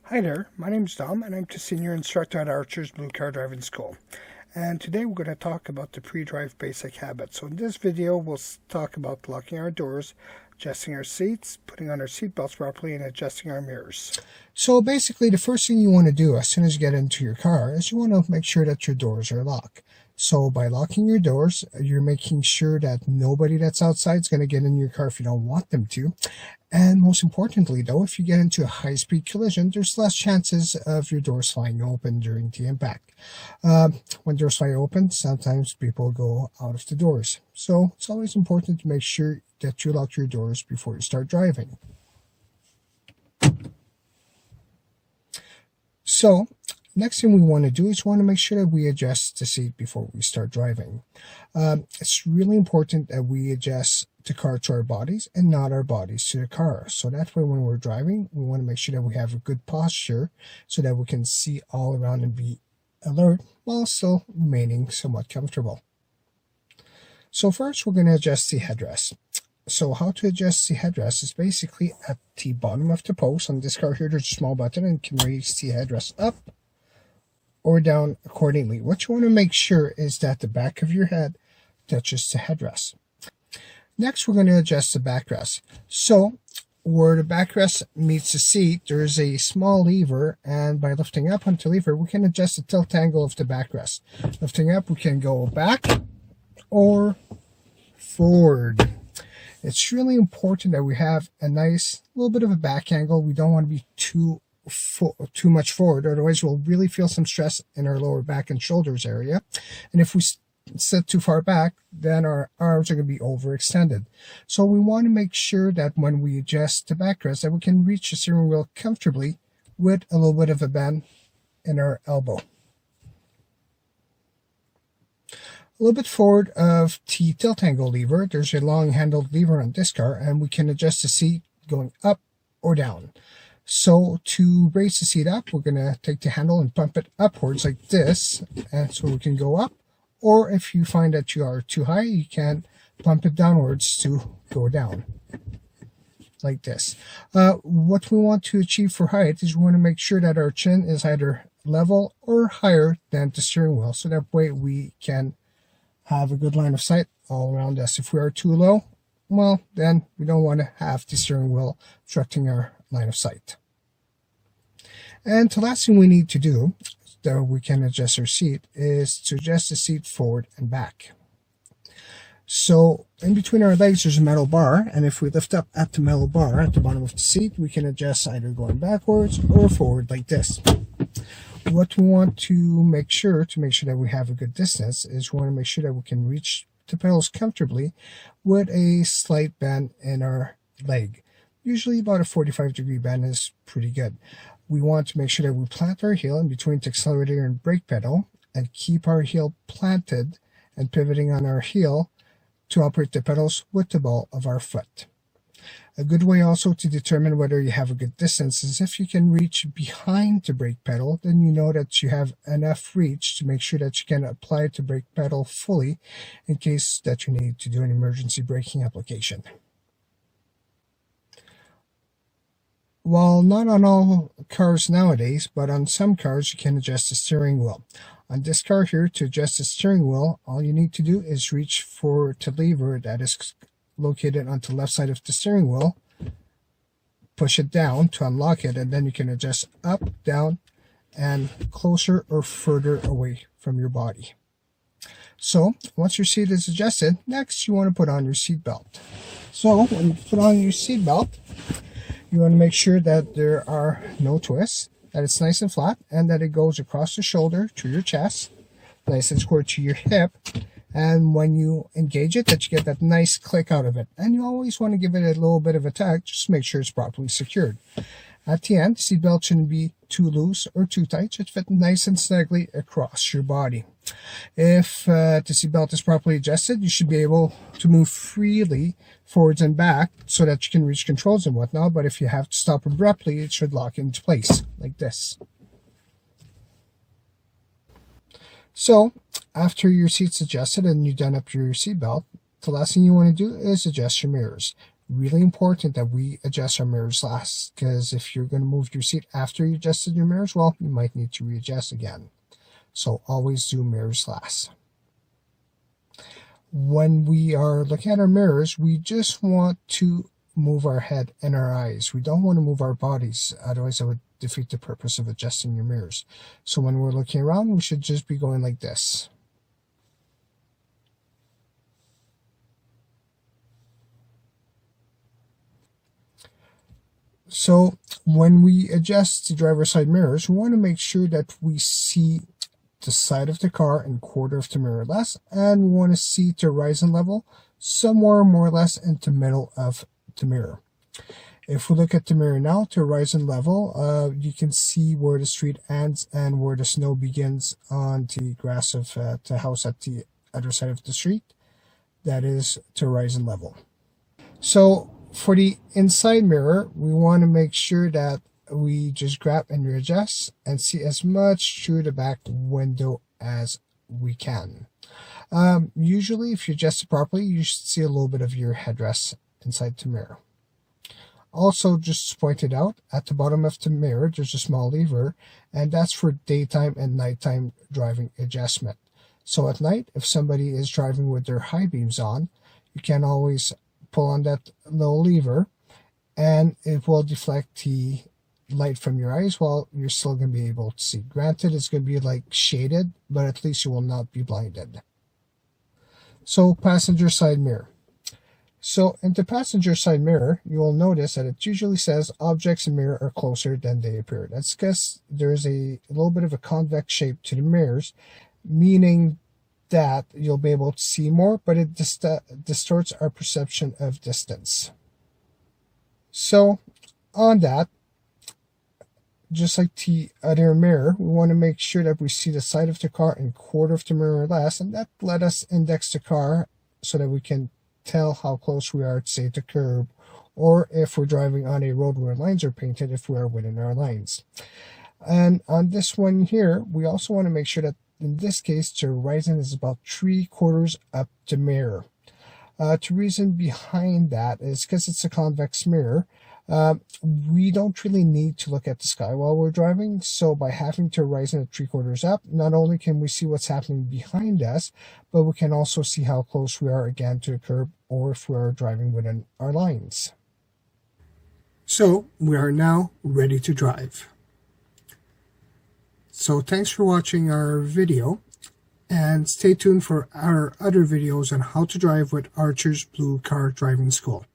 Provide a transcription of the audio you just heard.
Hi there, my name's Dom and I'm a senior instructor at Archer's Blue Car Driving School. And today we're going to talk about the pre-drive basic habits. So in this video we'll talk about locking our doors, adjusting our seats, putting on our seat belts properly, and adjusting our mirrors. So basically the first thing you want to do as soon as you get into your car is you want to make sure that your doors are locked. So by locking your doors, you're making sure that nobody that's outside is going to get in your car if you don't want them to. And most importantly, though, if you get into a high-speed collision, there's less chances of your doors flying open during the impact. When doors fly open, sometimes people go out of the doors. So it's always important to make sure that you lock your doors before you start driving. So next thing we want to do is want to make sure that we adjust the seat before we start driving. It's really important that we adjust the car to our bodies and not our bodies to the car. So that way when we're driving, we want to make sure that we have a good posture so that we can see all around and be alert while still remaining somewhat comfortable. So first we're going to adjust the headrest. So how to adjust the headrest is basically at the bottom of the post. On this car here, there's a small button and you can raise the headrest up or down accordingly. What you want to make sure is that the back of your head touches the headrest. Next, we're going to adjust the backrest. So where the backrest meets the seat, there's a small lever, and by lifting up onto the lever, we can adjust the tilt angle of the backrest. Lifting up, we can go back or forward. It's really important that we have a nice little bit of a back angle. We don't want to be too much forward, otherwise we'll really feel some stress in our lower back and shoulders area. And if we sit too far back, then our arms are going to be overextended. So we want to make sure that when we adjust the backrest, that we can reach the steering wheel comfortably with a little bit of a bend in our elbow. A little bit forward of the tilt angle lever, there's a long handled lever on this car, and we can adjust the seat going up or down. So to raise the seat up, we're going to take the handle and pump it upwards like this, and so we can go up. Or if you find that you are too high, you can pump it downwards to go down like this. What we want to achieve for height is we want to make sure that our chin is either level or higher than the steering wheel, so that way we can have a good line of sight all around us. If we are too low, well, then we don't want to have the steering wheel obstructing our line of sight. And the last thing we need to do that we can adjust our seat is to adjust the seat forward and back. So in between our legs there's a metal bar, and if we lift up at the metal bar at the bottom of the seat, we can adjust either going backwards or forward like this. What we want to make sure that we have a good distance is we want to make sure that we can reach the pedals comfortably with a slight bend in our leg. Usually about a 45-degree bend is pretty good. We want to make sure that we plant our heel in between the accelerator and brake pedal and keep our heel planted and pivoting on our heel to operate the pedals with the ball of our foot. A good way also to determine whether you have a good distance is if you can reach behind the brake pedal, then you know that you have enough reach to make sure that you can apply the brake pedal fully in case that you need to do an emergency braking application. While not on all cars nowadays, but on some cars you can adjust the steering wheel. On this car here, to adjust the steering wheel, all you need to do is reach for the lever that is located on the left side of the steering wheel, push it down to unlock it, and then you can adjust up, down, and closer or further away from your body. So once your seat is adjusted, next you want to put on your seat belt. So when you put on your seat belt, you want to make sure that there are no twists, that it's nice and flat, and that it goes across the shoulder to your chest, nice and square to your hip, and when you engage it, that you get that nice click out of it. And you always want to give it a little bit of a tug, just to make sure it's properly secured. At the end, the seat belt shouldn't be too loose or too tight, it should fit nice and snugly across your body. If the seat belt is properly adjusted, you should be able to move freely forwards and back so that you can reach controls and whatnot, but if you have to stop abruptly, it should lock into place like this. So after your seat's adjusted and you've done up your seat belt, the last thing you want to do is adjust your mirrors. Really important that we adjust our mirrors last, because if you're going to move your seat after you adjusted your mirrors, well, you might need to readjust again. So always do mirrors last. When we are looking at our mirrors, we just want to move our head and our eyes. We don't want to move our bodies, otherwise that would defeat the purpose of adjusting your mirrors. So when we're looking around, we should just be going like this. So when we adjust the driver's side mirrors, we want to make sure that we see the side of the car and quarter of the mirror less, and we want to see the horizon level somewhere more or less in the middle of the mirror. If we look at the mirror now, to horizon level, you can see where the street ends and where the snow begins on the grass of the house at the other side of the street. That is to horizon level. So for the inside mirror, we want to make sure that we just grab and readjust and see as much through the back window as we can. Usually, if you adjust it properly, you should see a little bit of your headrest inside the mirror. Also, just to point it out, at the bottom of the mirror, there's a small lever, and that's for daytime and nighttime driving adjustment. So at night, if somebody is driving with their high beams on, you can always pull on that little lever, and it will deflect the light from your eyes while you're still going to be able to see. Granted, it's going to be like shaded, but at least you will not be blinded. So passenger side mirror. So in the passenger side mirror, you will notice that it usually says objects in mirror are closer than they appear. That's because there's a little bit of a convex shape to the mirrors, meaning that you'll be able to see more, but it distorts our perception of distance. So on that, just like the other mirror, we want to make sure that we see the side of the car and quarter of the mirror less, and that let us index the car so that we can tell how close we are to, say, the curb, or if we're driving on a road where lines are painted, if we are within our lines. And on this one here, we also want to make sure that in this case, the horizon is about 3/4 up the mirror. The reason behind that is because it's a convex mirror. We don't really need to look at the sky while we're driving, so by having the horizon at 3/4 up, not only can we see what's happening behind us, but we can also see how close we are again to the curb, or if we are driving within our lines. So we are now ready to drive. So thanks for watching our video, and stay tuned for our other videos on how to drive with Archer's Blue Car Driving School.